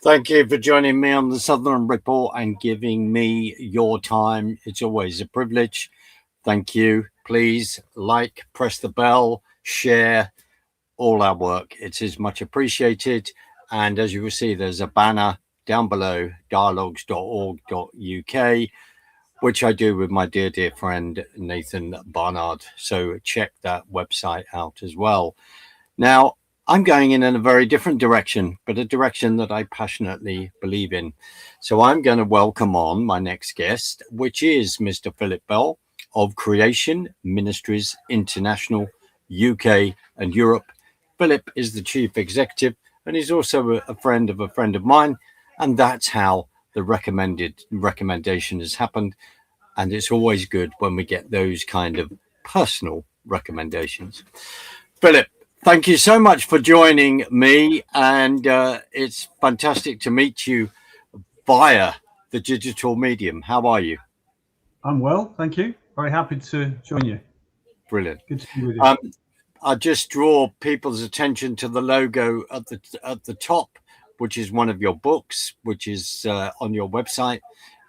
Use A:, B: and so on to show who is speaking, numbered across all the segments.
A: Thank you for joining me on the Southern Report and giving me your time. It's always a privilege. Thank you. Please like, press the bell, share all our work. It is much appreciated. And as you will see, there's a banner down below, dialogues.org.uk, which I do with my dear friend Nathan Barnard. So check that website out as well. Now, I'm going in a very different direction, but a direction that I passionately believe in. So I'm going to welcome on my next guest, which is Mr. Philip Bell of Creation Ministries International, UK and Europe. Philip is the chief executive, and he's also a friend of mine. And that's how the recommendation has happened. And it's always good when we get those kind of personal recommendations. Philip, thank you so much for joining me, and it's fantastic to meet you via the digital medium. How are you?
B: I'm well, thank you. Very happy to join you.
A: Brilliant.
B: Good to be with you.
A: I just draw people's attention to the logo at the top, which is one of your books, which is on your website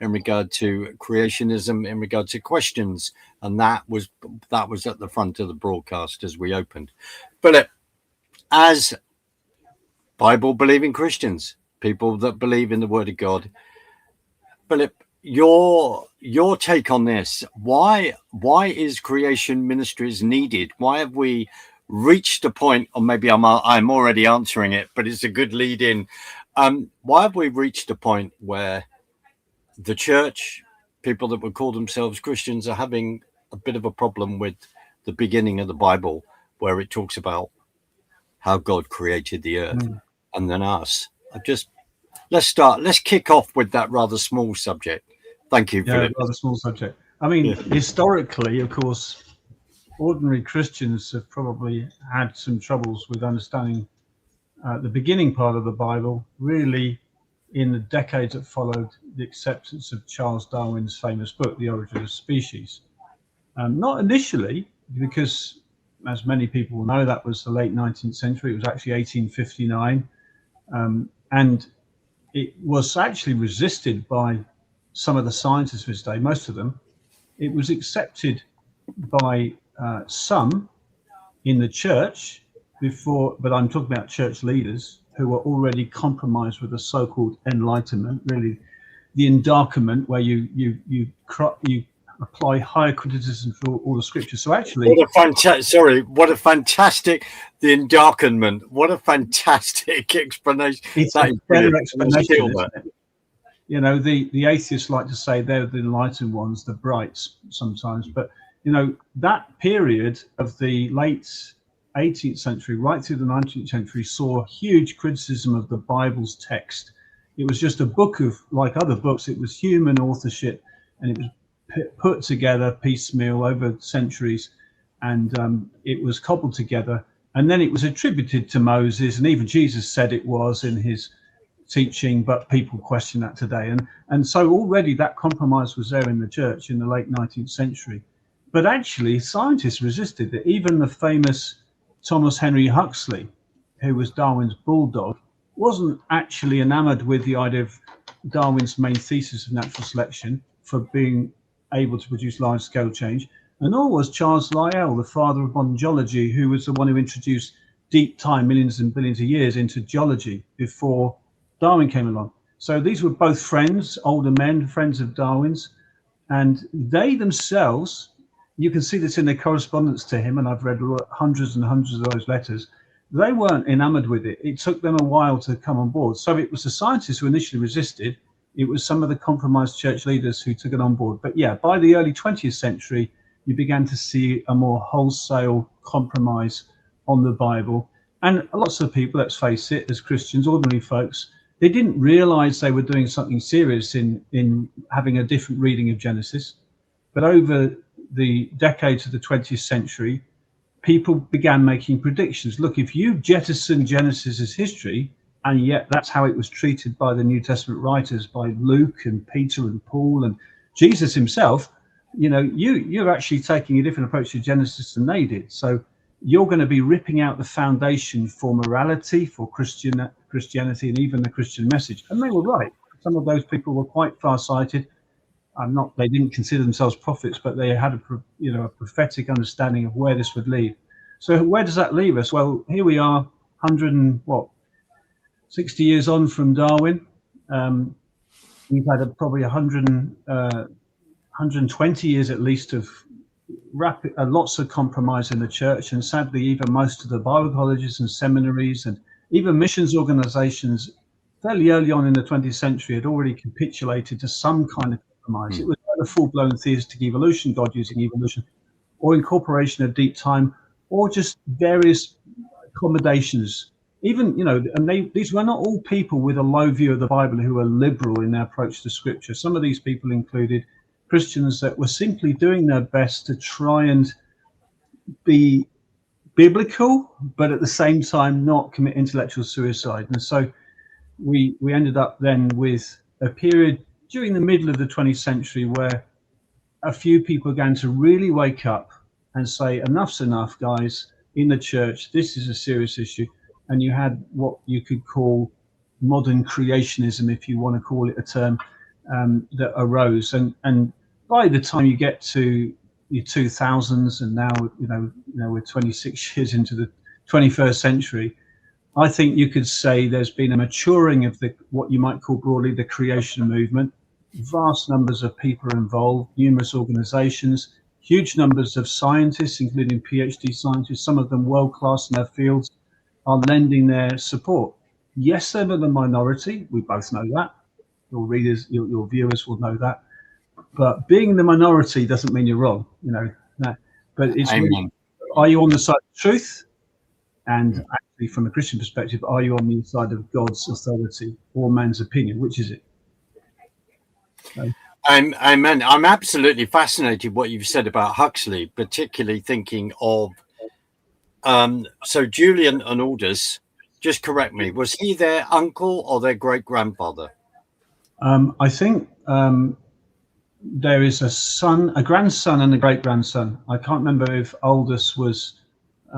A: in regard to creationism, in regard to questions, and that was at the front of the broadcast as we opened. Philip, as Bible-believing Christians, people that believe in the Word of God, Philip, your take on this: why is Creation Ministries needed? Why have we reached a point, or maybe I'm already answering it, but it's a good lead in. Why have we reached a point where the church, people that would call themselves Christians, are having a bit of a problem with the beginning of the Bible, where it talks about how God created the earth and then us? Let's kick off with that rather small subject. Thank you, Philip.
B: Rather small subject. I mean, historically, of course, ordinary Christians have probably had some troubles with understanding the beginning part of the Bible, really in the decades that followed the acceptance of Charles Darwin's famous book, The Origin of Species. Not initially, because as many people will know, that was the late 19th century. It was actually 1859. And it was actually resisted by some of the scientists of his day, most of them. It was accepted by some in the church before, but I'm talking about church leaders who were already compromised with the so-called Enlightenment, really the Endarkenment, where you apply higher criticism for all the scriptures. So actually,
A: what a fantastic the Endarkenment. What a fantastic explanation.
B: It's a better explanation, isn't it? You know, the atheists like to say they're the enlightened ones, the brights sometimes, but you know, that period of the late 18th century right through the 19th century saw huge criticism of the Bible's text. It was just a book of, like other books, it was human authorship, and it was put together piecemeal over centuries, and it was cobbled together, and then it was attributed to Moses, and even Jesus said it was in his teaching, but people question that today. And so already that compromise was there in the church in the late 19th century. But actually scientists resisted it. Even the famous Thomas Henry Huxley, who was Darwin's bulldog, wasn't actually enamored with the idea of Darwin's main thesis of natural selection for being able to produce large-scale change, and nor was Charles Lyell, the father of modern geology, who was the one who introduced deep time, millions and billions of years, into geology before Darwin came along. So these were both friends, older men, friends of Darwin's, and they themselves, you can see this in their correspondence to him, and I've read hundreds and hundreds of those letters, they weren't enamored with it. It took them a while to come on board. So it was the scientists who initially resisted. It was some of the compromised church leaders who took it on board. But yeah, by the early 20th century, you began to see a more wholesale compromise on the Bible. And lots of people, let's face it, as Christians, ordinary folks, they didn't realize they were doing something serious in having a different reading of Genesis. But over the decades of the 20th century, people began making predictions. Look, if you jettison Genesis as history, and yet that's how it was treated by the New Testament writers, by Luke and Peter and Paul and Jesus himself, you're actually taking a different approach to Genesis than they did. So you're going to be ripping out the foundation for morality, for Christianity, and even the Christian message. And they were right. Some of those people were quite far-sighted. They didn't consider themselves prophets, but they had a prophetic understanding of where this would lead. So where does that leave us? Well, here we are, 60 years on from Darwin. We've had probably 120 years at least of lots of compromise in the church, and sadly, even most of the Bible colleges and seminaries and even missions organizations fairly early on in the 20th century had already capitulated to some kind of compromise. It was either full-blown theistic evolution, God using evolution, or incorporation of deep time, or just various accommodations. Even, these were not all people with a low view of the Bible who were liberal in their approach to Scripture. Some of these people included Christians that were simply doing their best to try and be biblical, but at the same time not commit intellectual suicide. And so we ended up then with a period during the middle of the 20th century where a few people began to really wake up and say, enough's enough, guys, in the church, this is a serious issue. And you had what you could call modern creationism, if you want to call it a term, that arose. And by the time you get to the 2000s, and now we're 26 years into the 21st century, I think you could say there's been a maturing of what you might call broadly the creation movement. Vast numbers of people are involved, numerous organizations, huge numbers of scientists, including PhD scientists, some of them world-class in their fields, are lending their support. Yes, they're the minority. We both know that. Your readers, your viewers will know that. But being the minority doesn't mean you're wrong, But it's really, are you on the side of truth? And actually, from a Christian perspective, are you on the side of God's authority or man's opinion? Which is it? So,
A: Amen. I'm absolutely fascinated what you've said about Huxley, particularly thinking of so Julian and Aldous. Just correct me. Was he their uncle or their great grandfather?
B: I think there is a grandson, and a great grandson. I can't remember if Aldous was.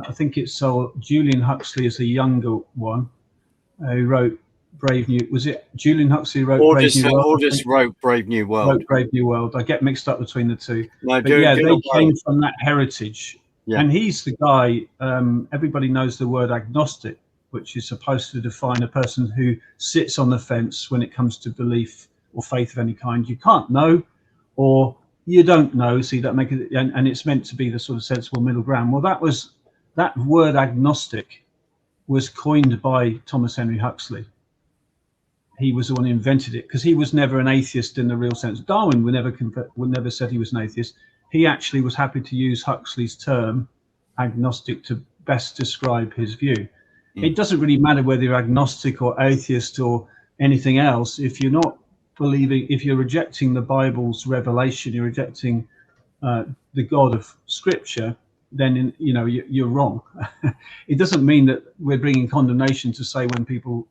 B: I think it's Julian Huxley is the younger one who wrote Brave New. Was it Julian Huxley wrote Brave New World?
A: Aldous wrote Brave New World.
B: Wrote Brave New World. I get mixed up between the two.
A: No,
B: but they came from that heritage. Yeah. And he's the guy. Everybody knows the word agnostic, which is supposed to define a person who sits on the fence when it comes to belief or faith of any kind. You can't know, or you don't know, so you don't make it. And it's meant to be the sort of sensible middle ground. Well, that word agnostic was coined by Thomas Henry Huxley. He was the one who invented it, because he was never an atheist in the real sense. Darwin would never said he was an atheist. He actually was happy to use Huxley's term agnostic to best describe his view. It doesn't really matter whether you're agnostic or atheist or anything else. If you're not believing, if you're rejecting the Bible's revelation, you're rejecting the God of Scripture, then you're wrong. It doesn't mean that we're bringing condemnation to say when people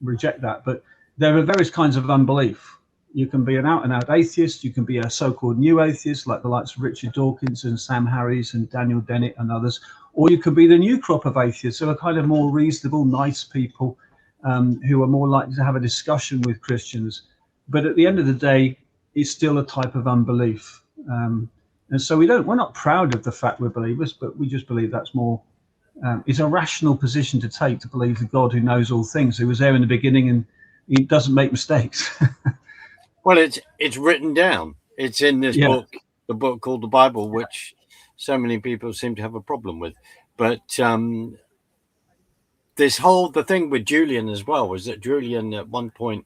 B: reject that, but there are various kinds of unbelief. You can be an out-and-out atheist. You can be a so-called new atheist, like the likes of Richard Dawkins and Sam Harris and Daniel Dennett and others, or you could be the new crop of atheists who are kind of more reasonable, nice people who are more likely to have a discussion with Christians. But at the end of the day, it's still a type of unbelief. And so we're not proud of the fact we're believers, but we just believe that's more, it's a rational position to take, to believe the God who knows all things, who was there in the beginning and he doesn't make mistakes.
A: Well, it's written down. It's in this book, the book called the Bible, which so many people seem to have a problem with. But the thing with Julian as well was that Julian at one point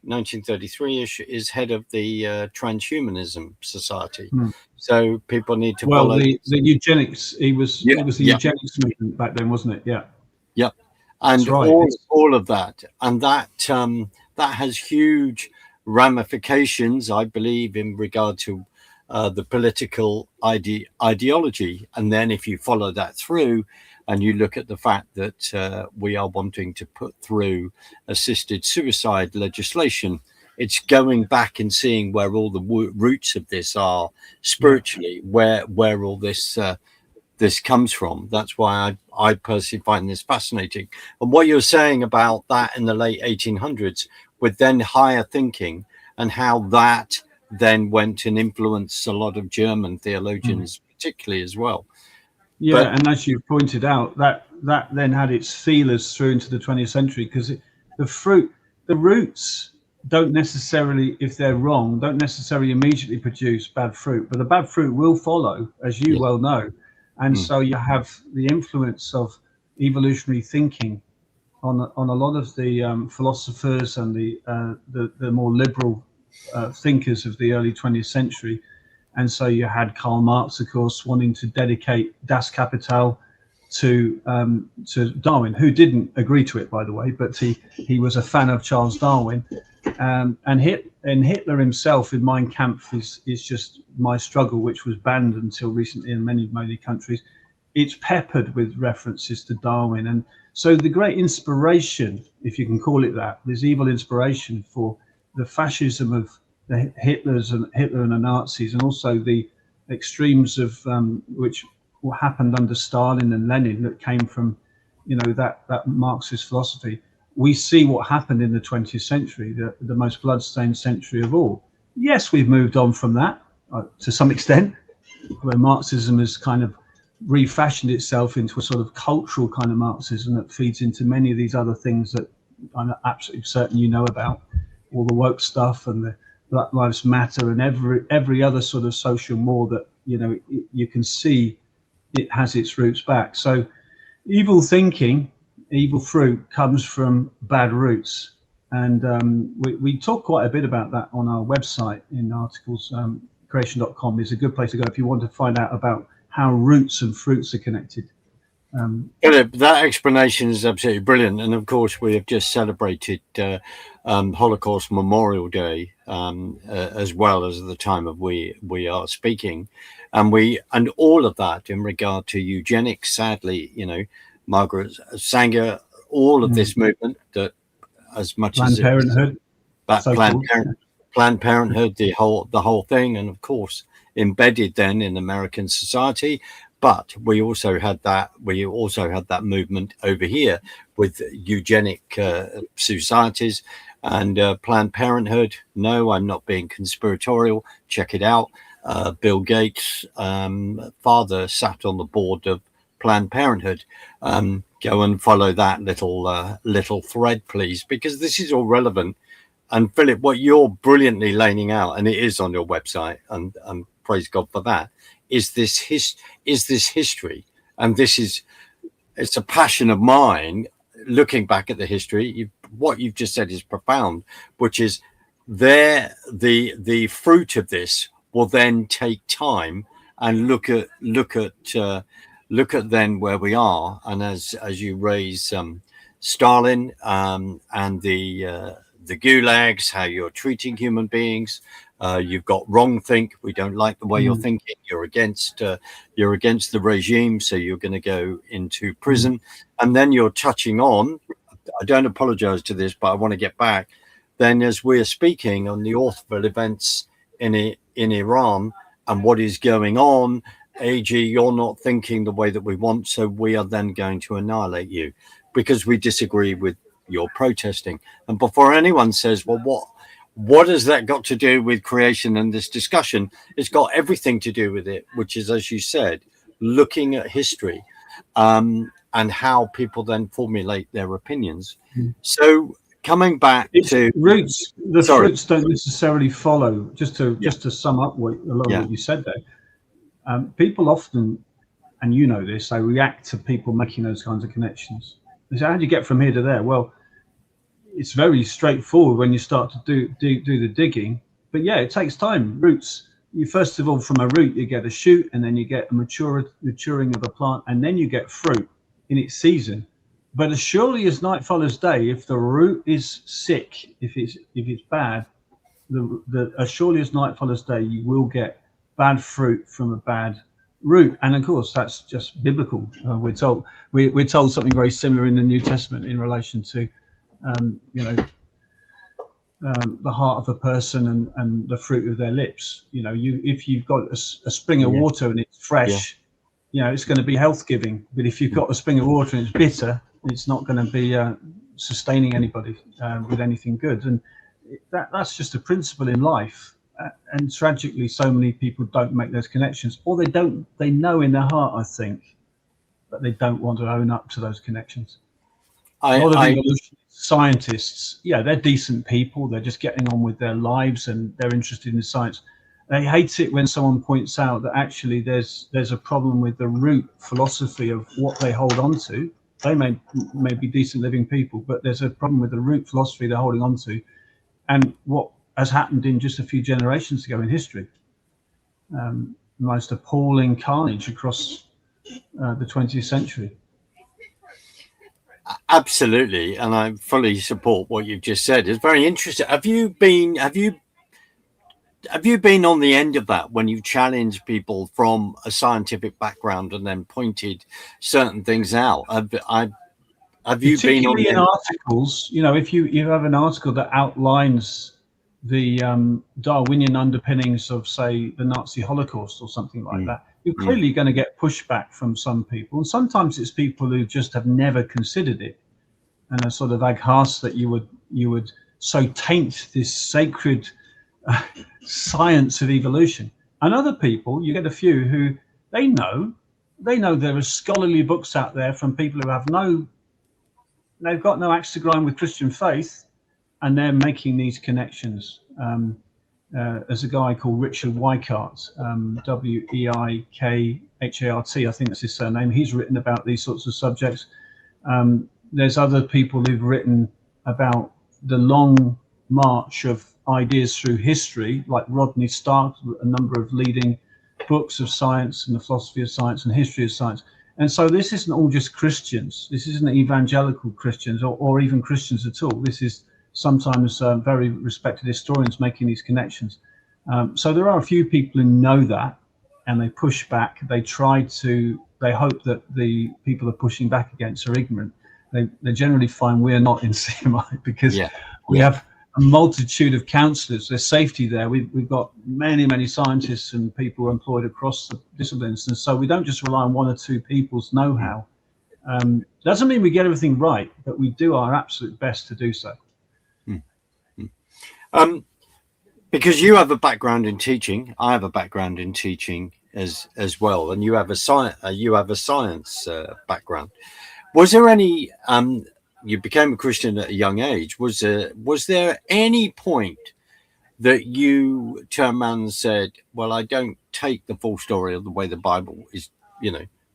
A: 1933-ish, is head of the Transhumanism Society. So people need to
B: well,
A: follow
B: the eugenics. He was
A: Yeah,
B: the
A: yeah.
B: eugenics movement back then, wasn't it? Yeah,
A: Yep,
B: that's
A: and
B: right.
A: all of that, and that has huge ramifications, I believe, in regard to the political ideology. And then if you follow that through, and you look at the fact that we are wanting to put through assisted suicide legislation, it's going back and seeing where all the roots of this are spiritually, where all this comes from. That's why I personally find this fascinating. And what you're saying about that in the late 1800s with then higher thinking, and how that then went and influenced a lot of German theologians, particularly as well.
B: Yeah, and as you pointed out, that then had its feelers through into the 20th century, because the roots don't necessarily, if they're wrong, don't necessarily immediately produce bad fruit, but the bad fruit will follow, as you well know. And so you have the influence of evolutionary thinking on a lot of the philosophers and the more liberal thinkers of the early 20th century. And so you had Karl Marx, of course, wanting to dedicate Das Kapital to Darwin, who didn't agree to it, by the way, but he was a fan of Charles Darwin. And Hitler himself in Mein Kampf is just My Struggle, which was banned until recently in many countries. It's peppered with references to Darwin. And so the great inspiration, if you can call it that, this evil inspiration for the fascism of the Hitler and the Nazis, and also the extremes of which happened under Stalin and Lenin, that came from, that Marxist philosophy. We see what happened in the 20th century, the most bloodstained century of all. Yes, we've moved on from that to some extent, where Marxism has kind of refashioned itself into a sort of cultural kind of Marxism that feeds into many of these other things that I'm absolutely certain you know about, all the woke stuff and the Black Lives Matter and every other sort of social more that you can see it has its roots back. So evil thinking, evil fruit comes from bad roots, and we talk quite a bit about that on our website in articles. Creation.com is a good place to go if you want to find out about how roots and fruits are connected.
A: That explanation is absolutely brilliant, and of course we have just celebrated Holocaust Memorial Day as well as the time of we are speaking, and all of that in regard to eugenics. Sadly, Margaret Sanger, all of this movement that, as much
B: Planned
A: as
B: Parenthood,
A: Planned Parenthood, the whole thing, and of course embedded then in American society. But we also had that movement over here with eugenic societies and Planned Parenthood. No, I'm not being conspiratorial. Check it out. Bill Gates' father sat on the board of Planned Parenthood. Go and follow that little thread, please, because this is all relevant. And Philip, what you're brilliantly laying out, and it is on your website, and praise God for that, is this history. And it's a passion of mine, looking back at the history. What you've just said is profound, which is the fruit of this will then take time, and look at then where we are. And as you raise Stalin and the gulags, how you're treating human beings. You've got wrong think. We don't like the way you're thinking. You're against the regime, so you're going to go into prison. And then you're touching on, I don't apologize to this, but I want to get back. Then as we're speaking on the awful events in Iran and what is going on, AG, you're not thinking the way that we want, so we are then going to annihilate you because we disagree with your protesting. And before anyone says, well, what has that got to do with creation and this discussion? It's got everything to do with it, which is, as you said, looking at history and how people then formulate their opinions. So coming back to
B: roots, fruits don't necessarily follow. Just to sum up a lot of what you said there, people often, and you know this, they react to people making those kinds of connections. They say, how do you get from here to there? Well, it's very straightforward when you start to do the digging. But yeah, it takes time. Roots, you first of all, from a root you get a shoot, and then you get a maturing of a plant, and then you get fruit in its season. But as surely as night follows day, if the root is sick, if it's bad, as surely as night follows day, you will get bad fruit from a bad root. And of course, that's just biblical. We're told something very similar in the New Testament in relation to the heart of a person and the fruit of their lips. If you've got a spring of water and it's fresh, it's going to be health giving. But if you've got a spring of water and it's bitter, it's not going to be sustaining anybody with anything good. And that's just a principle in life. And tragically, so many people don't make those connections, or they know in their heart, I think, but they don't want to own up to those connections. A lot of evolutionary scientists, they're decent people. They're just getting on with their lives and they're interested in science. They hate it when someone points out that actually there's a problem with the root philosophy of what they hold on to. They may be decent living people, but there's a problem with the root philosophy they're holding on to, and what has happened in just a few generations ago in history. Most appalling carnage across the 20th century.
A: Absolutely, and I fully support what you've just said. It's very interesting. Have you been on the end of that when you challenge people from a scientific background and then pointed certain things out? Have you been on the
B: in articles? If you have an article that outlines the Darwinian underpinnings of, say, the Nazi Holocaust or something like that, you're clearly going to get pushback from some people, and sometimes it's people who just have never considered it and are sort of aghast that you would so taint this sacred science of evolution. And other people, you get a few who they know there are scholarly books out there from people who they've got no axe to grind with Christian faith, and they're making these connections. There's a guy called Richard Weikart, Weikhat, I think that's his surname. He's written about these sorts of subjects. There's other people who've written about the long march of ideas through history, like Rodney Stark, a number of leading books of science and the philosophy of science and history of science. And so this isn't all just Christians. This isn't evangelical Christians or even Christians at all. This is sometimes very respected historians making these connections. So there are a few people who know that, and they push back. They hope that the people they're pushing back against are ignorant. They generally find we're not in CMI because we have a multitude of counselors. There's safety there. We've got many scientists and people employed across the disciplines, and so we don't just rely on one or two people's know-how. Doesn't mean we get everything right, but we do our absolute best to do so.
A: Because you have a background in teaching, I have a background in teaching as well, and you have a science background. Was there any? You became a Christian at a young age. Was there any point that you turned around and said, "Well, I don't take the full story of the way the Bible is.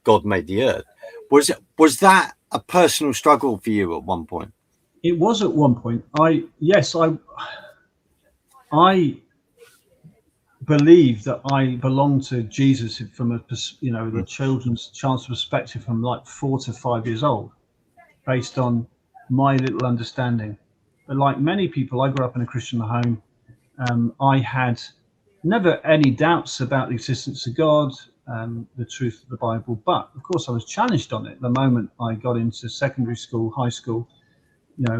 A: God made the earth." Was that a personal struggle for you at one point?
B: It was at one point. I believe that I belong to Jesus from the child's perspective from like 4 to 5 years old, based on my little understanding. But like many people, I grew up in a Christian home. I had never any doubts about the existence of God, the truth of the Bible. But of course, I was challenged on it the moment I got into secondary school, high school.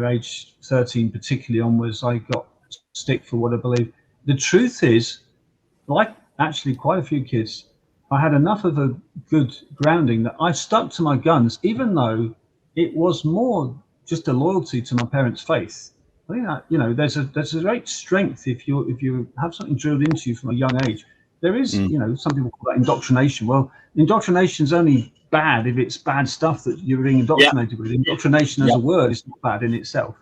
B: Age 13 particularly onwards, I got stick for what I believe. The truth is, like actually quite a few kids, I had enough of a good grounding that I stuck to my guns, even though it was more just a loyalty to my parents' faith. I think that there's a great strength if you have something drilled into you from a young age. There is some people call that indoctrination. Well, indoctrination is only bad if it's bad stuff that you're being indoctrinated with. Indoctrination as a word is not bad in itself.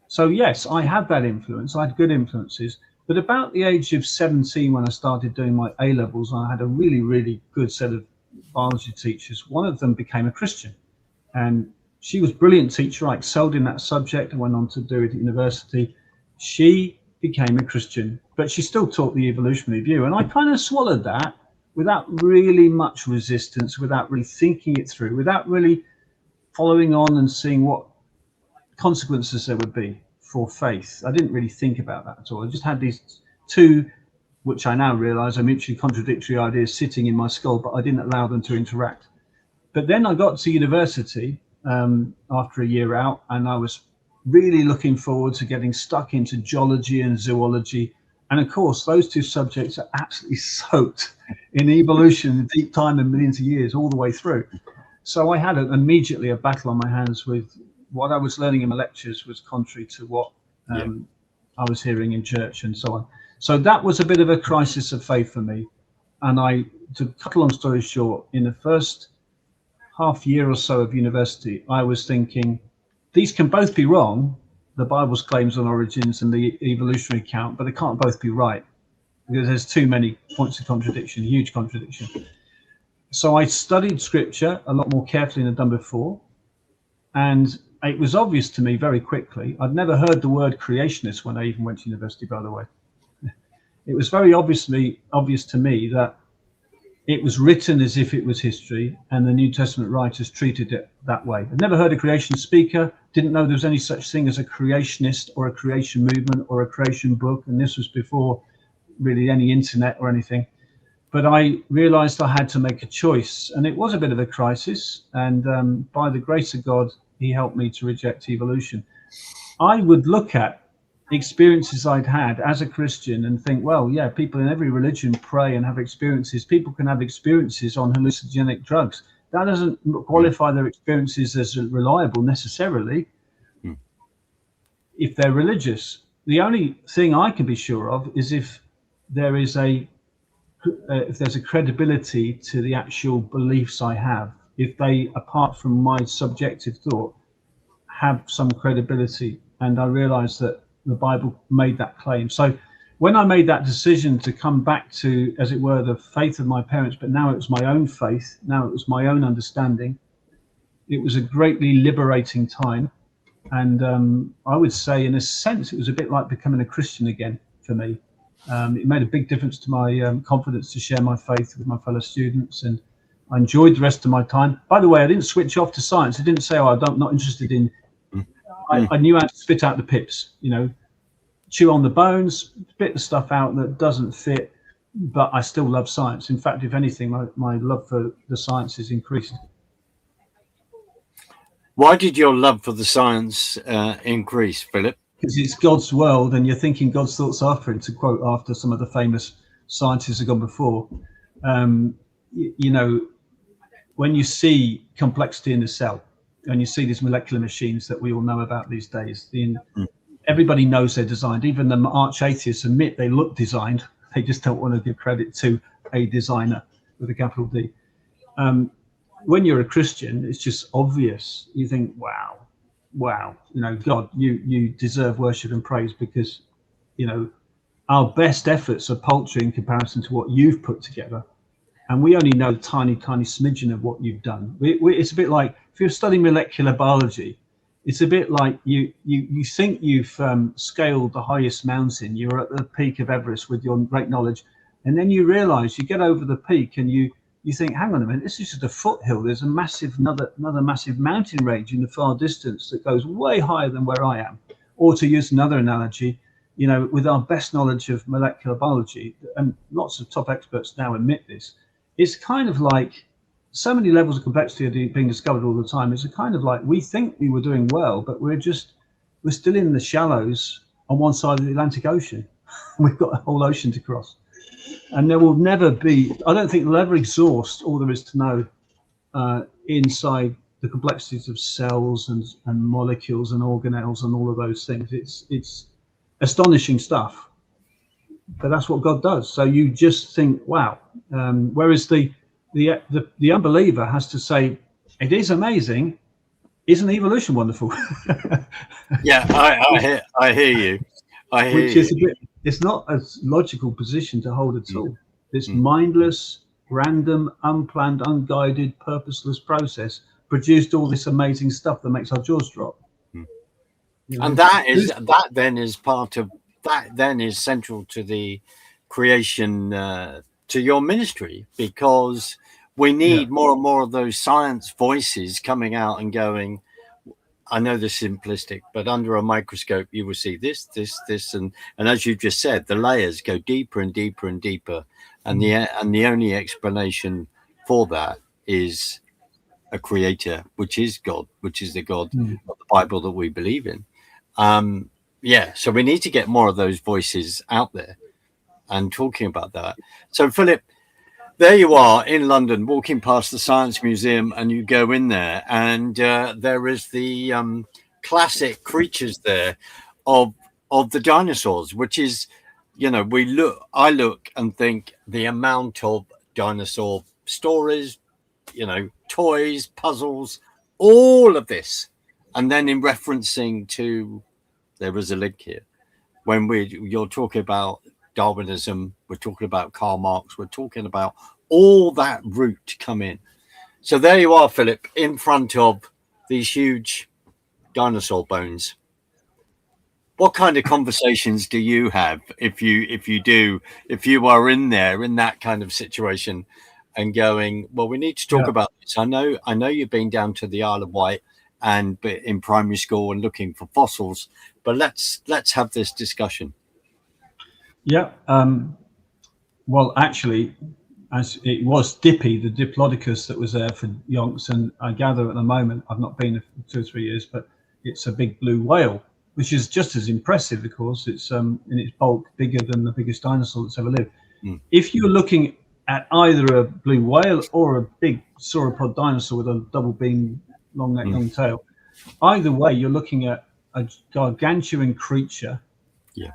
B: So yes, I had that influence. I had good influences. But about the age of 17, when I started doing my A-levels, I had a really good set of biology teachers. One of them became a Christian and she was a brilliant teacher. I excelled in that subject. I went on to do it at university. She became a Christian, but she still taught the evolutionary view. And I kind of swallowed that without really much resistance, without really thinking it through, without really following on and seeing what consequences there would be for faith. I didn't really think about that at all. I just had these two, which I now realize are mutually contradictory ideas sitting in my skull, but I didn't allow them to interact. But then I got to university after a year out, and I was really looking forward to getting stuck into geology and zoology. And of course, those two subjects are absolutely soaked in evolution, deep time and millions of years all the way through. So I had immediately a battle on my hands with what I was learning in my lectures was contrary to what I was hearing in church and so on. So that was a bit of a crisis of faith for me. And to cut a long story short, in the first half year or so of university, I was thinking, these can both be wrong, the Bible's claims on origins and the evolutionary account, but they can't both be right because there's too many points of contradiction, huge contradiction. So I studied scripture a lot more carefully than I'd done before. And it was obvious to me very quickly. I'd never heard the word creationist when I even went to university, by the way. It was very obvious to me that it was written as if it was history, and the New Testament writers treated it that way. I'd never heard a creation speaker, didn't know there was any such thing as a creationist or a creation movement or a creation book, and this was before really any internet or anything. But I realized I had to make a choice, and it was a bit of a crisis, and by the grace of God, he helped me to reject evolution. I would look at experiences I'd had as a Christian and think, well, yeah, people in every religion pray and have experiences. People can have experiences on hallucinogenic drugs. That doesn't qualify their experiences as reliable necessarily if they're religious. The only thing I can be sure of is if there's a credibility to the actual beliefs I have, if they, apart from my subjective thought, have some credibility. And I realized that the Bible made that claim. So when I made that decision to come back to, as it were, the faith of my parents, but now it was my own faith, now it was my own understanding, it was a greatly liberating time. And I would say, in a sense, it was a bit like becoming a Christian again for me. It made a big difference to my confidence to share my faith with my fellow students, and I enjoyed the rest of my time. By the way, I didn't switch off to science. I didn't say, oh, I'm not interested in. I knew how to spit out the pips, chew on the bones, spit the stuff out that doesn't fit, but I still love science. In fact, if anything, my love for the sciences increased.
A: Why did your love for the science increase, Philip?
B: Because it's God's world, and you're thinking God's thoughts are for it, to quote after some of the famous scientists have gone before. When you see complexity in the cell, and you see these molecular machines that we all know about these days, everybody knows they're designed. Even the arch atheists admit they look designed. They just don't want to give credit to a designer with a capital D. When you're a Christian, it's just obvious. You think, wow, God, you deserve worship and praise, because, our best efforts are paltry in comparison to what you've put together. And we only know a tiny, tiny smidgen of what you've done. It's a bit like, if you're studying molecular biology, it's a bit like you think you've scaled the highest mountain. You're at the peak of Everest with your great knowledge. And then you realize you get over the peak and you think, hang on a minute, this is just a foothill. There's a another massive mountain range in the far distance that goes way higher than where I am. Or to use another analogy, with our best knowledge of molecular biology, and lots of top experts now admit this, it's kind of like so many levels of complexity are being discovered all the time. It's a kind of like, we think we were doing well, but we're still in the shallows on one side of the Atlantic Ocean. We've got a whole ocean to cross. And there will never be, I don't think we'll ever exhaust all there is to know inside the complexities of cells and molecules and organelles and all of those things. It's astonishing stuff, but that's what God does. So you just think, wow. Whereas the unbeliever has to say, it is amazing. Isn't evolution wonderful?
A: Yeah, I hear you.
B: Which is a bit, it's not a logical position to hold at all. This mindless, random, unplanned, unguided, purposeless process produced all this amazing stuff that makes our jaws drop. You know?
A: And that then is part of that. Then is central to the creation to your ministry, because we need more and more of those science voices coming out and going, I know this is simplistic, but under a microscope you will see this, and as you just said, the layers go deeper and deeper and deeper, and the only explanation for that is a creator, which is God, which is the God of the Bible that we believe in. So we need to get more of those voices out there and talking about that. So Philip, there you are in London, walking past the Science Museum, and you go in there, and there is the classic creatures there of the dinosaurs, which is, you know, I look and think the amount of dinosaur stories, you know, toys, puzzles, all of this. And then in referencing to, there was a link here, when you're talking about Darwinism, we're talking about Karl Marx, we're talking about all that root to come in. So there you are, Philip, in front of these huge dinosaur bones. What kind of conversations do you have if you are in there in that kind of situation and going, well, we need to talk about this. I know you've been down to the Isle of Wight and in primary school and looking for fossils, but let's have this discussion.
B: Well, actually, as it was Dippy, the Diplodocus that was there for yonks, and I gather at the moment, I've not been there for 2 or 3 years, but it's a big blue whale, which is just as impressive, of course. It's in its bulk bigger than the biggest dinosaur that's ever lived. If you're looking at either a blue whale or a big sauropod dinosaur with a double beam, long neck, long tail, either way, you're looking at a gargantuan creature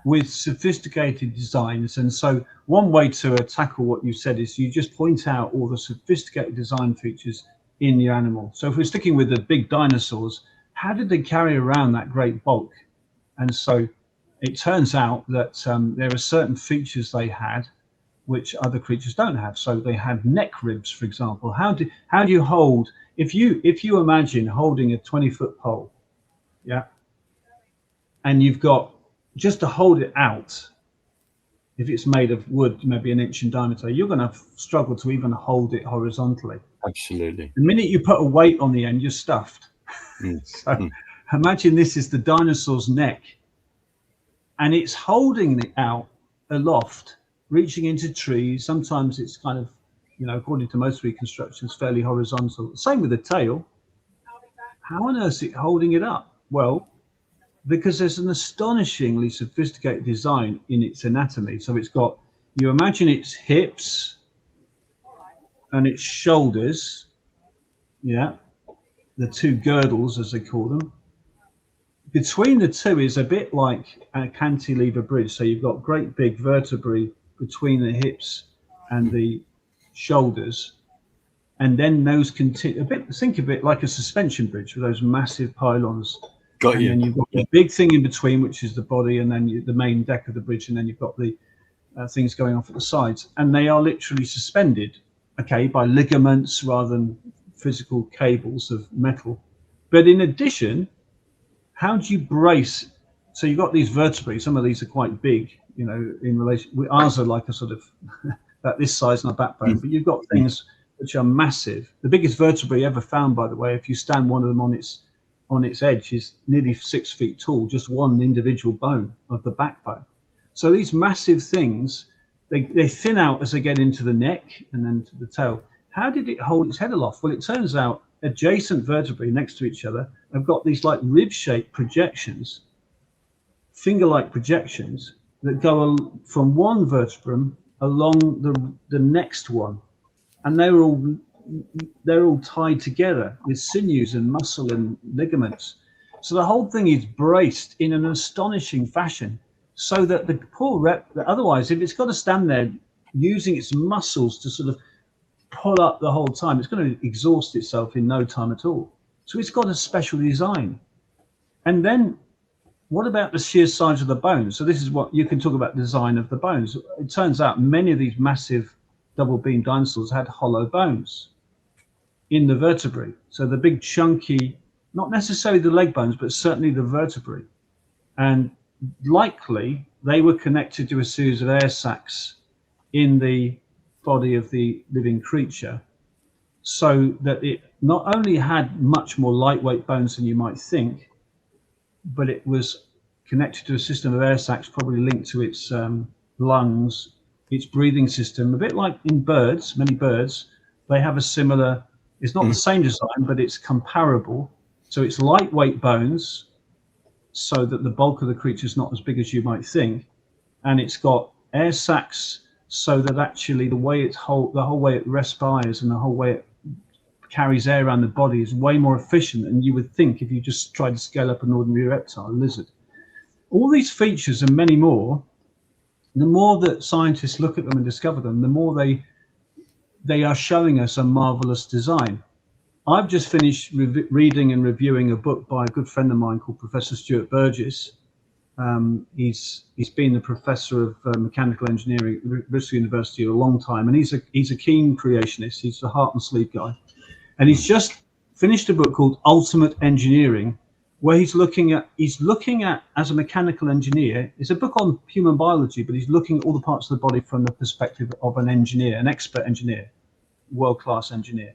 B: with sophisticated designs. And so one way to tackle what you said is you just point out all the sophisticated design features in the animal. So if we're sticking with the big dinosaurs, how did they carry around that great bulk? And so it turns out that there are certain features they had which other creatures don't have. So they had neck ribs, for example. How do you hold, if you imagine holding a 20-foot pole, and you've got, just to hold it out, if it's made of wood, maybe an inch in diameter, you're going to struggle to even hold it horizontally.
A: Absolutely.
B: The minute you put a weight on the end, you're stuffed. So imagine this is the dinosaur's neck, and it's holding it out aloft, reaching into trees. Sometimes it's kind of, you know, according to most reconstructions, fairly horizontal. Same with the tail. How on earth is it holding it up? Well, because there's an astonishingly sophisticated design in its anatomy. So it's got, you imagine its hips and its shoulders, the two girdles, as they call them. Between the two is a bit like a cantilever bridge. So you've got great big vertebrae between the hips and the shoulders, and then those continue think of it like a suspension bridge with those massive pylons. Got you. And then you've got the big thing in between, which is the body, and then the main deck of the bridge, and then you've got the things going off at the sides, and they are literally suspended, by ligaments rather than physical cables of metal. But in addition, how do you brace? So you've got these vertebrae. Some of these are quite big, you know, in relation. Ours are like a sort of about this size on a backbone, but you've got things which are massive. The biggest vertebrae ever found, by the way, if you stand one of them on its edge, is nearly 6 feet tall, just one individual bone of the backbone. So these massive things, they thin out as they get into the neck and then to the tail. How did it hold its head aloft? Well, it turns out adjacent vertebrae next to each other have got these like rib-shaped projections, finger-like projections that go from one vertebrum along the next one, and they're all tied together with sinews and muscle and ligaments. So the whole thing is braced in an astonishing fashion, so that the poor otherwise, if it's got to stand there using its muscles to sort of pull up the whole time, it's going to exhaust itself in no time at all. So it's got a special design. And then what about the sheer size of the bones? So this is what you can talk about, design of the bones. It turns out many of these massive double beam dinosaurs had hollow bones. in the vertebrae. So the big chunky, not necessarily the leg bones, but certainly the vertebrae. And likely they were connected to a series of air sacs in the body of the living creature, so that it not only had much more lightweight bones than you might think, but it was connected to a system of air sacs, probably linked to its lungs, its breathing system, a bit like in birds. Many birds, they have a similar, it's not the same design, but it's comparable. So it's lightweight bones, so that the bulk of the creature is not as big as you might think, and it's got air sacs, so that actually the whole way it respires and the whole way it carries air around the body is way more efficient than you would think if you just tried to scale up an ordinary reptile, a lizard. All these features and many more, the more that scientists look at them and discover them, the more they are showing us a marvelous design. I've just finished reading and reviewing a book by a good friend of mine called Professor Stuart Burgess. He's been the professor of mechanical engineering at Bristol University a long time, and he's a keen creationist. He's a heart and sleeve guy, and he's just finished a book called Ultimate Engineering, where he's looking at as a mechanical engineer. It's a book on human biology, but he's looking at all the parts of the body from the perspective of an engineer, an expert engineer, world-class engineer.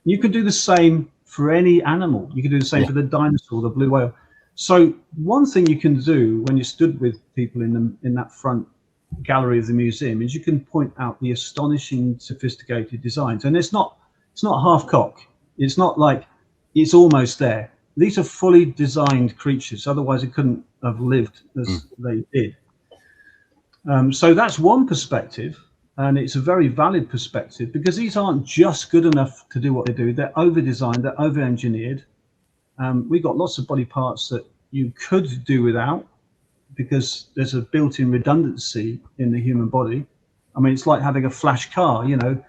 B: You could do the same for any animal. You could do the same for the dinosaur, the blue whale. So one thing you can do when you stood with people in that front gallery of the museum is you can point out the astonishing, sophisticated designs. And it's not half cock. It's not like it's almost there. These are fully designed creatures. Otherwise, it couldn't have lived as they did. So that's one perspective. And it's a very valid perspective, because these aren't just good enough to do what they do. They're over-designed, they're over-engineered. We've got lots of body parts that you could do without, because there's a built-in redundancy in the human body. I mean, it's like having a flash car, you know.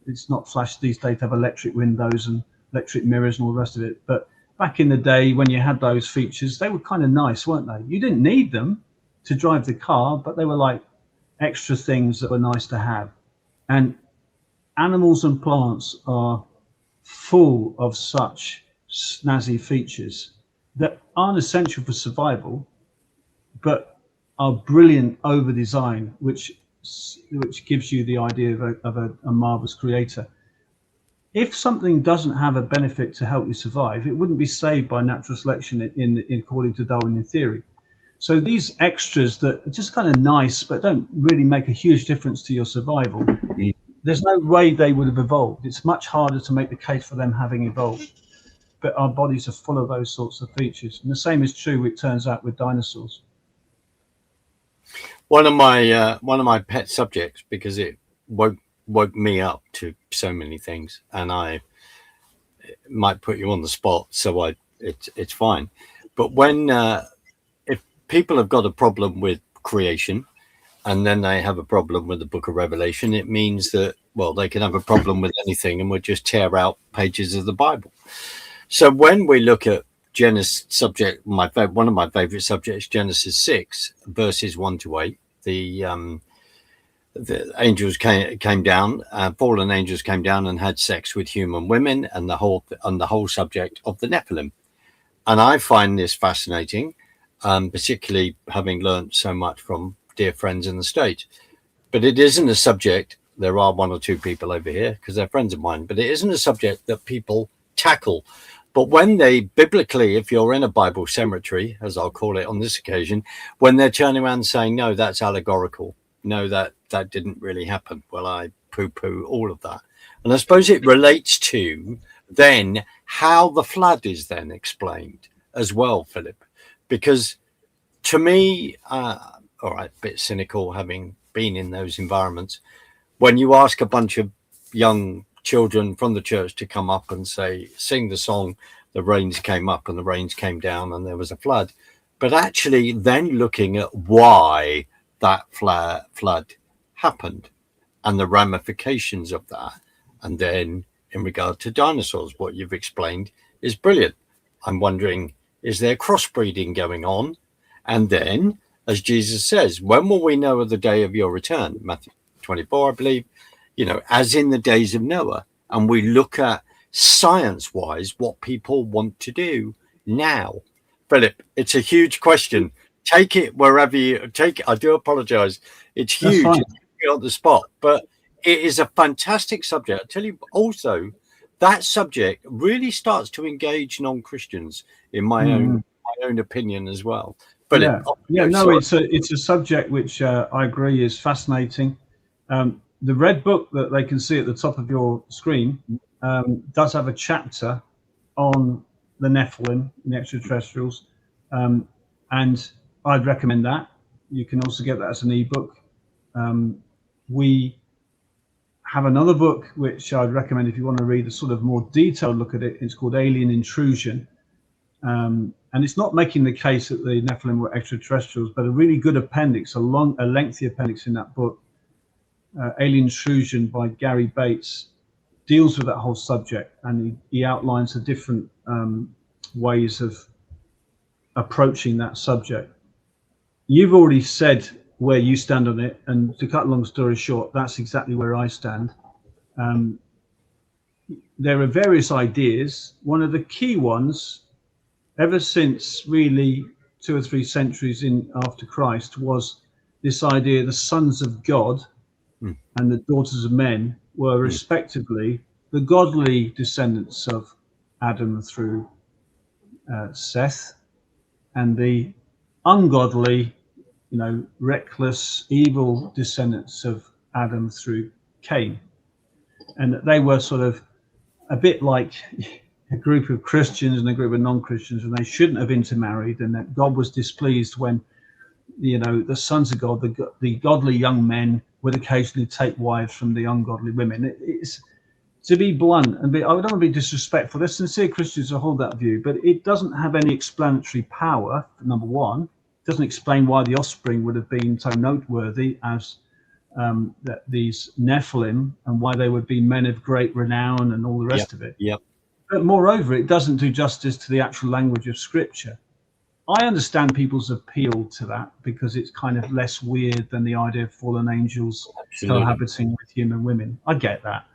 B: It's not flash these days to have electric windows and electric mirrors and all the rest of it. But back in the day when you had those features, they were kind of nice, weren't they? You didn't need them to drive the car, but they were like extra things that were nice to have. And animals and plants are full of such snazzy features that aren't essential for survival, but are brilliant over design, which gives you the idea of a marvelous creator. If something doesn't have a benefit to help you survive, it wouldn't be saved by natural selection according to Darwinian theory. So these extras that are just kind of nice, but don't really make a huge difference to your survival, there's no way they would have evolved. It's much harder to make the case for them having evolved. But our bodies are full of those sorts of features. And the same is true, it turns out, with dinosaurs.
A: One of my pet subjects, because it woke me up to so many things, and I might put you on the spot, so it's fine. But when people have got a problem with creation, and then they have a problem with the book of Revelation, it means that, well, they can have a problem with anything and we'll just tear out pages of the Bible. So when we look at Genesis subject, one of my favorite subjects, Genesis 6, verses 1-8, the angels came down, fallen angels came down and had sex with human women, and the whole subject of the Nephilim. And I find this fascinating. Particularly having learned so much from dear friends in the States. But it isn't a subject, there are one or two people over here because they're friends of mine, but it isn't a subject that people tackle. But when they biblically, if you're in a Bible cemetery, as I'll call it on this occasion, when they're turning around saying, no, that's allegorical, no, that didn't really happen, well, I poo-poo all of that. And I suppose it relates to then how the flood is then explained as well, Philip. Because to me, all right, a bit cynical having been in those environments, when you ask a bunch of young children from the church to come up and say, sing the song, the rains came up and the rains came down and there was a flood, but actually then looking at why that flood happened and the ramifications of that. And then in regard to dinosaurs, what you've explained is brilliant. I'm wondering, is there crossbreeding going on? And then, as Jesus says, when will we know of the day of your return? Matthew 24, I believe, as in the days of Noah. And we look at science-wise what people want to do now? Philip, it's a huge question. Take it wherever you take it. I do apologize. It's huge. It's on the spot, but it is a fantastic subject. I tell you also, that subject really starts to engage non-Christians in my own opinion as well. But
B: it's a subject which I agree is fascinating. The red book that they can see at the top of your screen does have a chapter on the Nephilim, the extraterrestrials, and I'd recommend that. You can also get that as an ebook. We have another book which I'd recommend if you want to read a sort of more detailed look at it. It's called Alien Intrusion. And it's not making the case that the Nephilim were extraterrestrials, but a really good appendix, a lengthy appendix in that book, Alien Intrusion by Gary Bates, deals with that whole subject, and he outlines the different ways of approaching that subject. You've already said where you stand on it, and to cut a long story short, that's exactly where I stand. There are various ideas. One of the key ones, ever since really 2 or 3 centuries after Christ, was this idea the sons of God and the daughters of men were respectively the godly descendants of Adam through Seth, and the ungodly, reckless, evil descendants of Adam through Cain. And that they were sort of a bit like a group of Christians and a group of non-Christians, and they shouldn't have intermarried, and that God was displeased when, the sons of God, the godly young men, would occasionally take wives from the ungodly women. It's, to be blunt, I don't want to be disrespectful, there's sincere Christians who hold that view, but it doesn't have any explanatory power, number one. It doesn't explain why the offspring would have been so noteworthy as these Nephilim, and why they would be men of great renown and all the rest of it. But moreover, it doesn't do justice to the actual language of Scripture. I understand people's appeal to that because it's kind of less weird than the idea of fallen angels cohabiting with human women. I get that.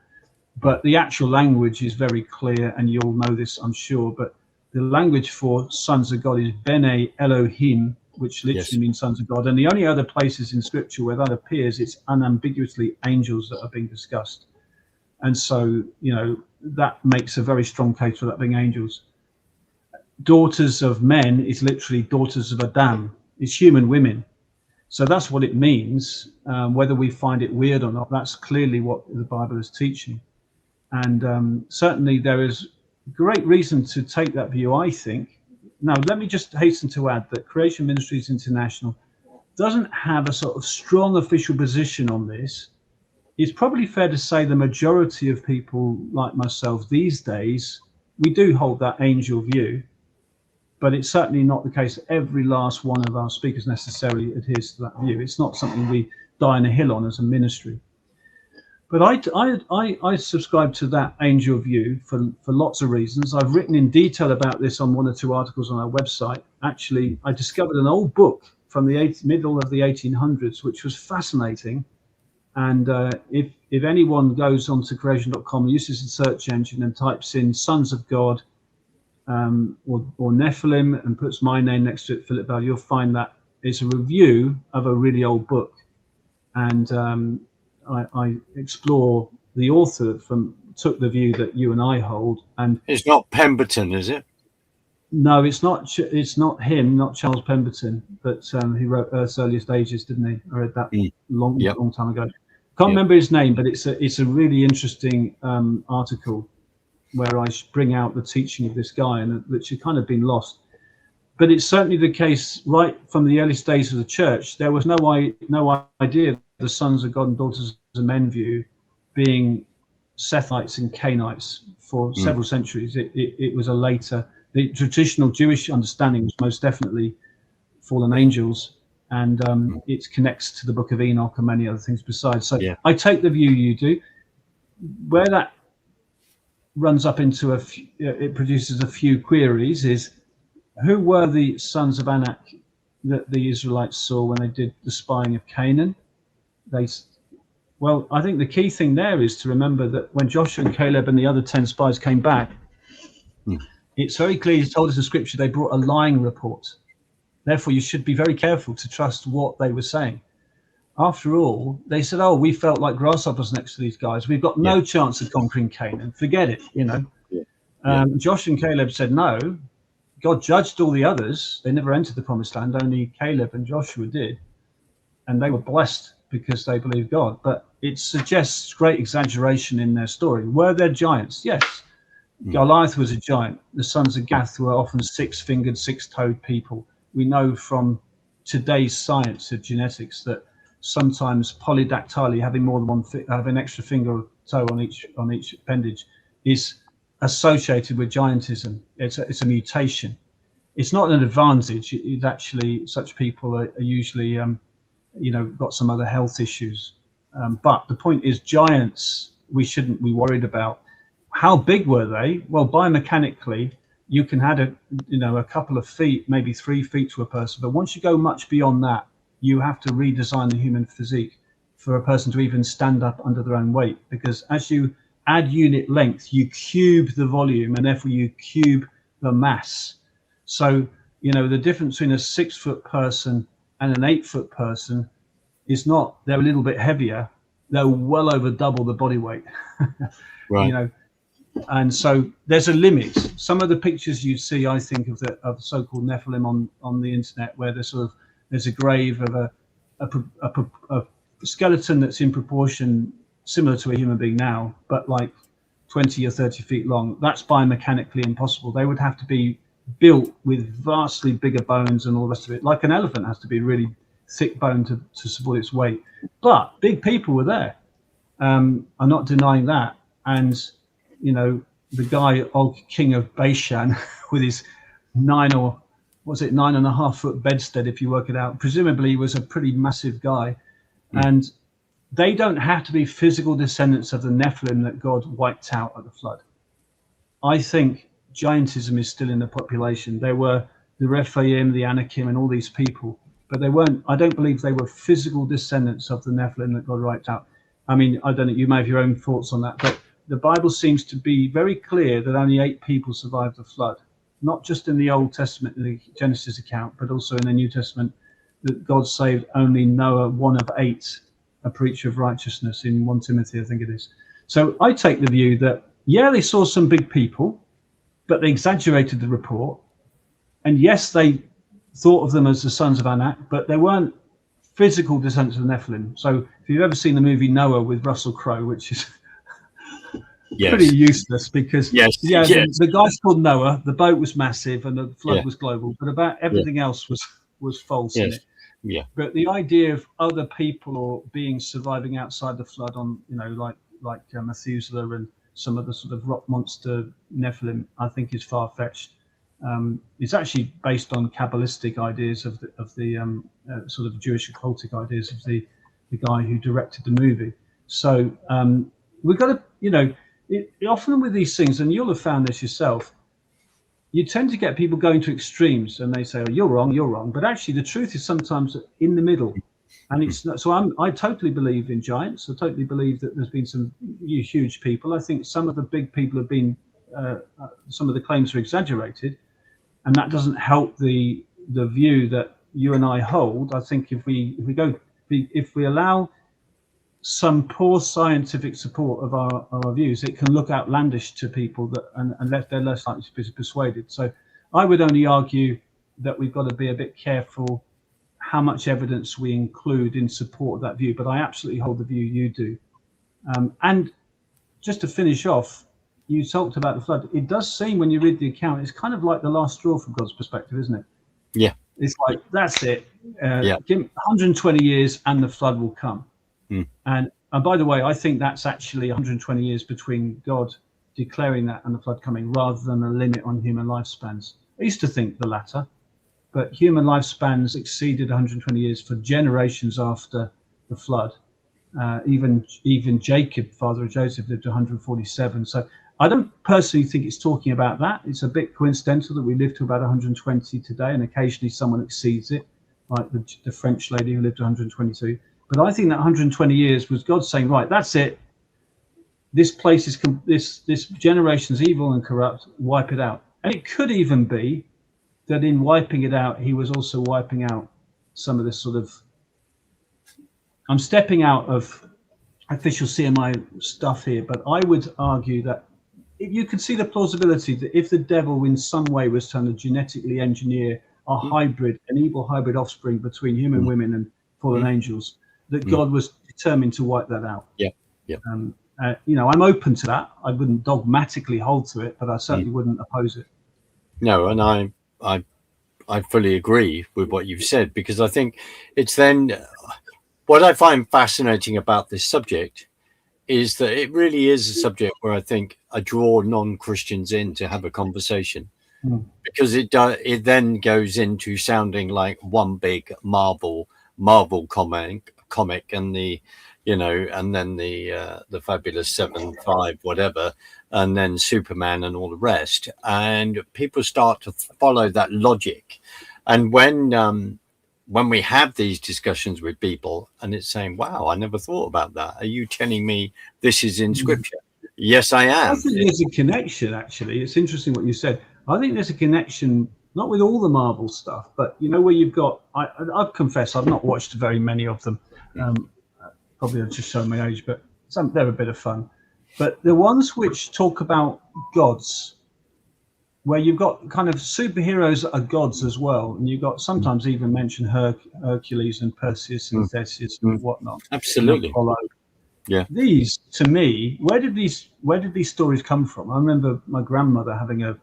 B: But the actual language is very clear, and you'll know this, I'm sure. But the language for sons of God is Bene Elohim, which literally means sons of God. And the only other places in Scripture where that appears, it's unambiguously angels that are being discussed. And so, that makes a very strong case for that being angels. Daughters of men is literally daughters of Adam. It's human women. So that's what it means. Whether we find it weird or not, that's clearly what the Bible is teaching. And certainly there is great reason to take that view, I think. Now, let me just hasten to add that Creation Ministries International doesn't have a sort of strong official position on this. It's probably fair to say the majority of people like myself these days, we do hold that angel view, but it's certainly not the case that every last one of our speakers necessarily adheres to that view. It's not something we die on a hill on as a ministry. But I subscribe to that angel view for lots of reasons. I've written in detail about this on 1 or 2 articles on our website. Actually, I discovered an old book from the middle of the 1800s, which was fascinating. And if anyone goes onto creation.com, uses the search engine and types in Sons of God or Nephilim and puts my name next to it, Philip Bell, you'll find that it's a review of a really old book. And I explore the author took the view that you and I hold. And
A: it's not Pemberton, is it?
B: No, it's not. It's not him, not Charles Pemberton, but he wrote Earth's Earliest Ages, didn't he? I read that long time ago. Can't remember his name, but it's a really interesting article where I bring out the teaching of this guy, and which had kind of been lost. But it's certainly the case right from the earliest days of the church. There was no idea of the sons of God and daughters of men view being Sethites and Cainites for several centuries. It was a later. The traditional Jewish understanding was most definitely fallen angels, and it connects to the Book of Enoch and many other things besides. So I take the view you do. Where that runs up into it produces a few queries is, who were the sons of Anak that the Israelites saw when they did the spying of Canaan? Well, I think the key thing there is to remember that when Joshua and Caleb and the other 10 spies came back, it's very clear, he told us in scripture, they brought a lying report. Therefore, you should be very careful to trust what they were saying. After all, they said, oh, we felt like grasshoppers next to these guys. We've got no chance of conquering Canaan. Forget it, you know. Josh and Caleb said no. God judged all the others. They never entered the promised land. Only Caleb and Joshua did. And they were blessed because they believed God. But it suggests great exaggeration in their story. Were there giants? Yes. Goliath was a giant. The sons of Gath were often six-fingered, six-toed people. We know from today's science of genetics that sometimes polydactyly, having more than one, have an extra finger or toe on each appendage, is associated with giantism. It's a mutation. It's not an advantage. It's actually, such people are usually, got some other health issues. But the point is, giants we shouldn't be worried about. How big were they? Well, biomechanically, you can add a couple of feet, maybe 3 feet to a person. But once you go much beyond that, you have to redesign the human physique for a person to even stand up under their own weight. Because as you add unit length, you cube the volume, and therefore you cube the mass. So, the difference between a 6-foot person and an 8-foot person is not they're a little bit heavier, they're well over double the body weight. Right. And so there's a limit. Some of the pictures you see, I think, of the so-called Nephilim on the internet, where there's a grave of a skeleton that's in proportion similar to a human being now, but like 20 or 30 feet long. That's biomechanically impossible. They would have to be built with vastly bigger bones and all the rest of it. Like an elephant has to be really thick bone to support its weight. But big people were there. I'm not denying that. And the guy, old king of Bashan, with his 9.5 foot bedstead, if you work it out, presumably he was a pretty massive guy. And they don't have to be physical descendants of the Nephilim that God wiped out at the flood. I think giantism is still in the population. There were the Rephaim, the Anakim, and all these people, but they weren't. I don't believe they were physical descendants of the Nephilim that God wiped out. I mean, I don't know, you may have your own thoughts on that, but the Bible seems to be very clear that only 8 people survived the flood, not just in the Old Testament, in the Genesis account, but also in the New Testament, that God saved only Noah, one of 8, a preacher of righteousness, in 1 Timothy, I think it is. So I take the view that, they saw some big people, but they exaggerated the report. And yes, they thought of them as the sons of Anak, but they weren't physical descendants of the Nephilim. So if you've ever seen the movie Noah with Russell Crowe, which is pretty useless, because the guy's called Noah, the boat was massive and the flood was global, but about everything else was false in it. Yeah. But the idea of other people or beings surviving outside the flood, on like Methuselah and some of the sort of rock monster Nephilim, I think is far-fetched. It's actually based on Kabbalistic ideas of the sort of Jewish occultic ideas of the guy who directed the movie. So we've got to, often with these things, and you'll have found this yourself, you tend to get people going to extremes, and they say, "Oh, you're wrong." But actually, the truth is sometimes in the middle, and it's not. So I totally believe in giants. I totally believe that there's been some huge people. I think some of the big people have been, some of the claims are exaggerated, and that doesn't help the view that you and I hold. I think if we allow some poor scientific support of our views, it can look outlandish to people and they're less likely to be persuaded. So I would only argue that we've got to be a bit careful how much evidence we include in support of that view. But I absolutely hold the view you do. And just to finish off, you talked about the flood. It does seem, when you read the account, it's kind of like the last straw from God's perspective, isn't it? Yeah. It's like, that's it. Give 120 years and the flood will come. And by the way, I think that's actually 120 years between God declaring that and the flood coming, rather than a limit on human lifespans. I used to think the latter, but human lifespans exceeded 120 years for generations after the flood. Even Jacob, father of Joseph, lived 147. So I don't personally think it's talking about that. It's a bit coincidental that we live to about 120 today, and occasionally someone exceeds it, like the French lady who lived 122. But I think that 120 years was God saying, right, that's it. This place is this generation's evil and corrupt. Wipe it out. And it could even be that in wiping it out, he was also wiping out some of this sort of. I'm stepping out of official CMI stuff here, but I would argue that you could see the plausibility that if the devil in some way was trying to genetically engineer a hybrid, an evil hybrid offspring between human women and fallen angels, that God was determined to wipe that out.
A: Yeah, yeah.
B: You know, I'm open to that. I wouldn't dogmatically hold to it, but I certainly wouldn't oppose it.
A: No, and I fully agree with what you've said, because I think it's then what I find fascinating about this subject is that it really is a subject where I think I draw non-Christians in to have a conversation, because it then goes into sounding like one big Marvel comic and the, you know, and then the Fabulous 7-5 whatever, and then Superman and all the rest, and people start to follow that logic. And when we have these discussions with people and it's saying, wow, I never thought about that, are you telling me this is in scripture? Yes, I am.
B: I think there's a connection, actually. It's interesting what you said. I think there's a connection, not with all the Marvel stuff, but you know, where you've got, I've confessed I've not watched very many of them. Probably I've just shown my age, but they're a bit of fun. But the ones which talk about gods, where you've got kind of superheroes that are gods as well, and you've got sometimes even mention Hercules and Perseus and Theseus and whatnot.
A: Absolutely. Yeah.
B: These, to me, where did these stories come from? I remember my grandmother having a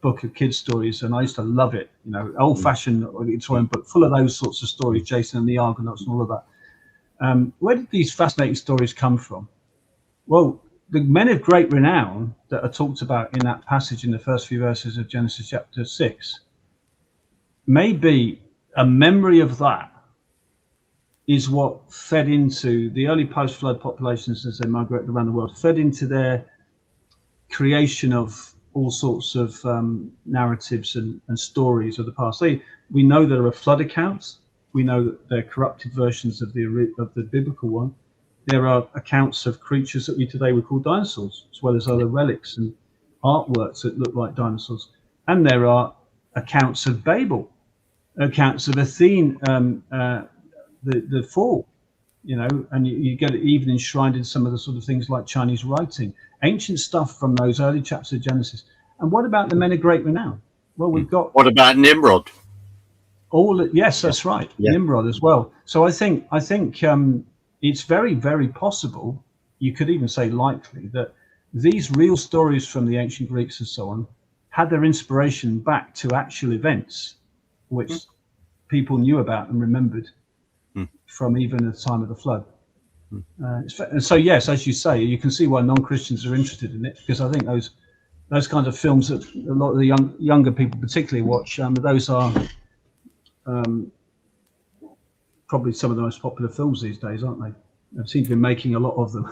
B: book of kids' stories, and I used to love it. You know, old-fashioned Victorian book full of those sorts of stories, Jason and the Argonauts and all of that. Where did these fascinating stories come from? Well, the men of great renown that are talked about in that passage in the first few verses of Genesis chapter 6, maybe a memory of that is what fed into the early post-flood populations as they migrated around the world, fed into their creation of all sorts of narratives and stories of the past. We know there are flood accounts. We know that they're corrupted versions of the biblical one. There are accounts of creatures that we today would call dinosaurs, as well as other relics and artworks that look like dinosaurs. And there are accounts of Babel, accounts of Athene, the fall, you know, and you get it even enshrined in some of the sort of things like Chinese writing, ancient stuff from those early chapters of Genesis. And what about the men of great renown? Well, we've got.
A: What about Nimrod?
B: Yes, that's right. Yeah. Nimrod as well. So I think it's very, very possible, you could even say likely, that these real stories from the ancient Greeks and so on had their inspiration back to actual events which people knew about and remembered from even the time of the flood. So yes, as you say, you can see why non-Christians are interested in it, because I think those kinds of films that a lot of the younger people particularly watch, those are probably some of the most popular films these days, aren't they? They seem to be making a lot of them.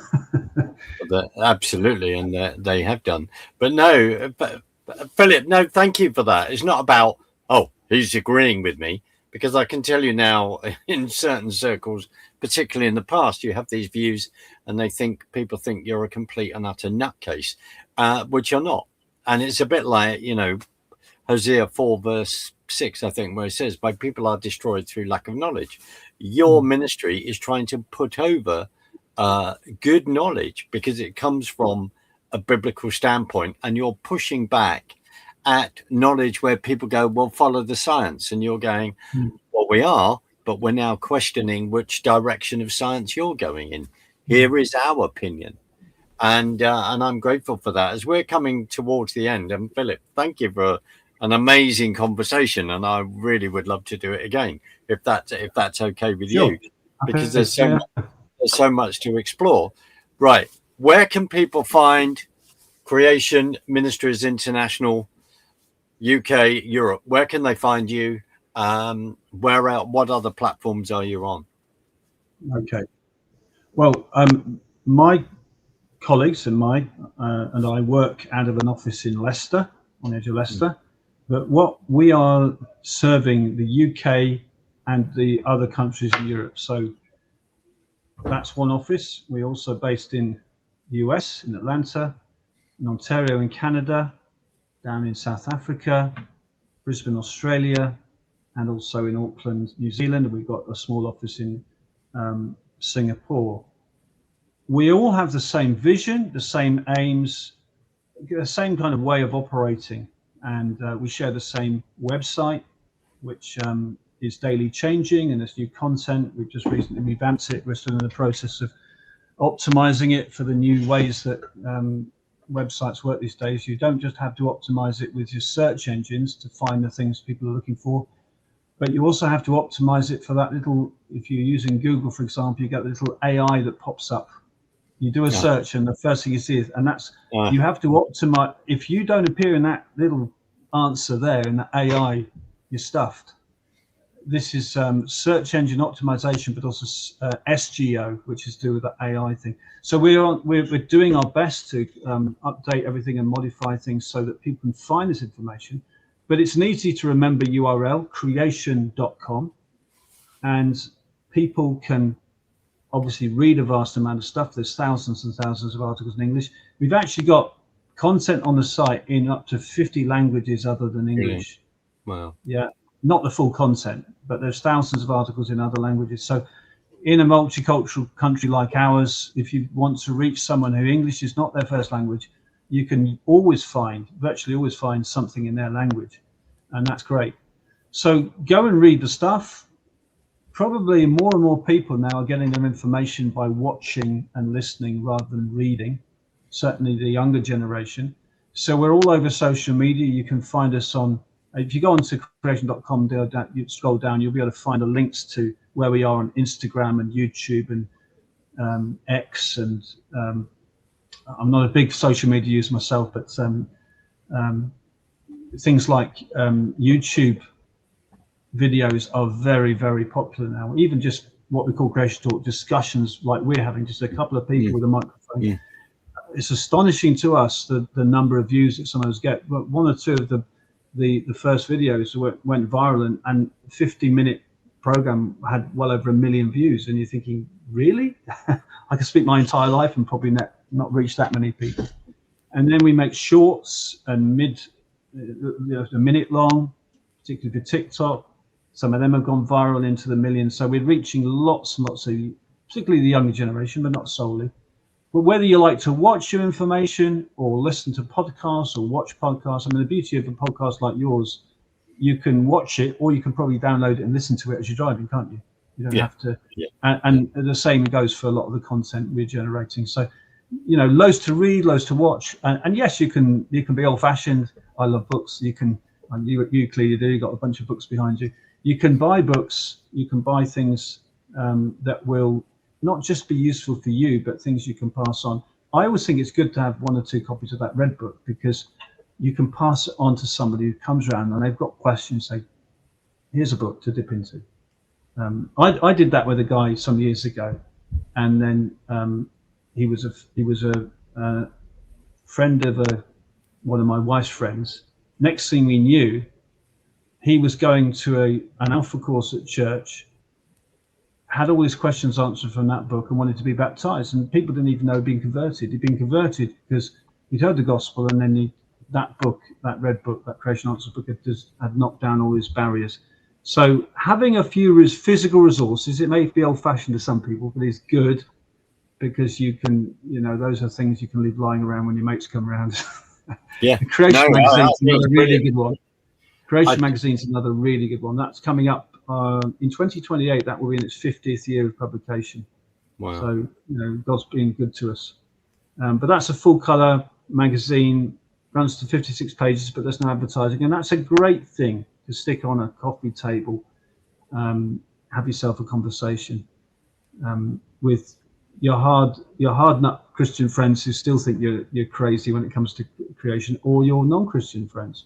A: Absolutely, and they have done. But no, Philip, no, thank you for that. It's not about, oh, he's agreeing with me, because I can tell you now, in certain circles, particularly in the past, you have these views, and people think you're a complete and utter nutcase, which you're not. And it's a bit like, you know, Hosea 4 verse 6, I think, where it says, "My people are destroyed through lack of knowledge." Your ministry is trying to put over good knowledge, because it comes from a biblical standpoint, and you're pushing back at knowledge where people go, well, follow the science, and you're going, well, we are, but we're now questioning which direction of science you're going in. Here is our opinion. And I'm grateful for that. As we're coming towards the end, and Philip, thank you for an amazing conversation, and I really would love to do it again, if that's okay with you, because there's so much to explore. Right, where can people find Creation Ministries International, UK, Europe? Where can they find you? What other platforms are you on?
B: Okay, well, my colleagues and I work out of an office in Leicester, on the edge of Leicester. But what we are serving the UK and the other countries in Europe. So That's one office. We're also based in the US, in Atlanta, in Ontario in Canada, down in South Africa, Brisbane, Australia, and also in Auckland, New Zealand. We've got a small office in Singapore. We all have the same vision, the same aims, the same kind of way of operating, and we share the same website, which is daily changing, and there's new content. We've just recently revamped it. We're still in the process of optimizing it for the new ways that websites work these days. You don't just have to optimize it with your search engines to find the things people are looking for, but you also have to optimize it for that little, if you're using Google, for example, you get the little AI that pops up. You do a search and the first thing you see is, and that's, you have to optimize. If you don't appear in that little answer there in the AI, you're stuffed. This is search engine optimization, but also SGO, which is to do with the AI thing. So we're doing our best to update everything and modify things so that people can find this information. But it's an easy to remember URL, creation.com, and people can obviously read a vast amount of stuff. There's thousands and thousands of articles in English. We've actually got content on the site in up to 50 languages other than English.
A: Wow.
B: Yeah, not the full content, but there's thousands of articles in other languages. So in a multicultural country like ours, if you want to reach someone who English is not their first language, you can always find, virtually always find something in their language. And that's great. So go and read the stuff. Probably more and more people now are getting their information by watching and listening rather than reading, certainly the younger generation. So we're all over social media. You can find us on, if you go onto creation.com, you scroll down, you'll be able to find the links to where we are on Instagram and YouTube and X. And I'm not a big social media user myself, but things like YouTube videos are very, very popular now. Even just what we call Creation Talk discussions like we're having, just a couple of people with a microphone. Yeah. It's astonishing to us the number of views that some of us get. But one or two of the first videos went viral, and 50-minute program had well over 1 million views. And you're thinking, really? I could speak my entire life and probably not reach that many people. And then we make shorts and a minute long, particularly for TikTok. Some of them have gone viral into the millions. So we're reaching lots and lots of, particularly the younger generation, but not solely. But whether you like to watch your information or listen to podcasts or watch podcasts, I mean, the beauty of a podcast like yours, you can watch it or you can probably download it and listen to it as you're driving, can't you? You don't have to. Yeah. And the same goes for a lot of the content we're generating. So, you know, loads to read, loads to watch. And yes, you can be old fashioned. I love books. You clearly do. You've got a bunch of books behind you. You can buy books. You can buy things that will not just be useful for you, but things you can pass on. I always think it's good to have 1 or 2 copies of that red book, because you can pass it on to somebody who comes around and they've got questions. Say, here's a book to dip into. I did that with a guy some years ago, and then he was a friend of one of my wife's friends. Next thing we knew, he was going to an Alpha course at church, had all his questions answered from that book, and wanted to be baptized. And people didn't even know he'd been converted. He'd been converted because he'd heard the gospel, and then that book, that red book, that Creation Answers book, had knocked down all his barriers. So having a few physical resources, it may be old-fashioned to some people, but it's good, because you can, those are things you can leave lying around when your mates come around.
A: Yeah.
B: Creation Magazine's another really good one. Creation Magazine's another really good one. That's coming up in 2028. That will be in its 50th year of publication.
A: Wow.
B: So, God's been good to us. But that's a full color magazine, runs to 56 pages, but there's no advertising. And that's a great thing to stick on a coffee table, have yourself a conversation with your hard nut Christian friends who still think you're crazy when it comes to creation, or your non-Christian friends.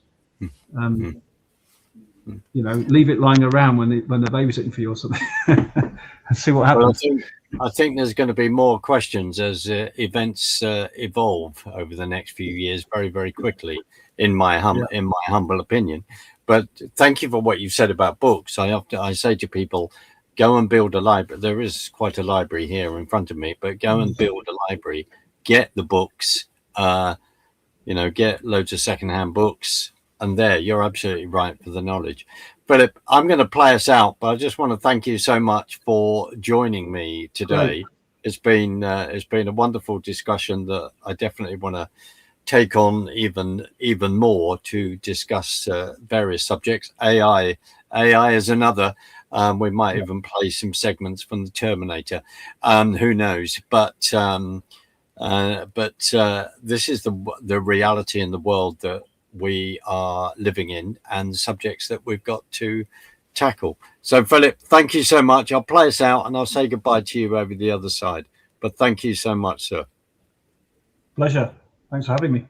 B: Leave it lying around when they're babysitting for you or something, and see what happens.
A: Well, I think there's going to be more questions as events evolve over the next few years, very, very quickly, in my humble opinion. But thank you for what you've said about books. I say to people, go and build a library. There is quite a library here in front of me, but go and build a library, get the books, get loads of secondhand books. And there, you're absolutely right for the knowledge. Philip, I'm going to play us out, but I just want to thank you so much for joining me today. It's been a wonderful discussion that I definitely want to take on even more to discuss various subjects. AI is another. We might even play some segments from the Terminator. Who knows? But this is the reality in the world that we are living in, and subjects that we've got to tackle. So, Philip, thank you so much. I'll play us out, and I'll say goodbye to you over the other side. But thank you so much, sir.
B: Pleasure. Thanks for having me.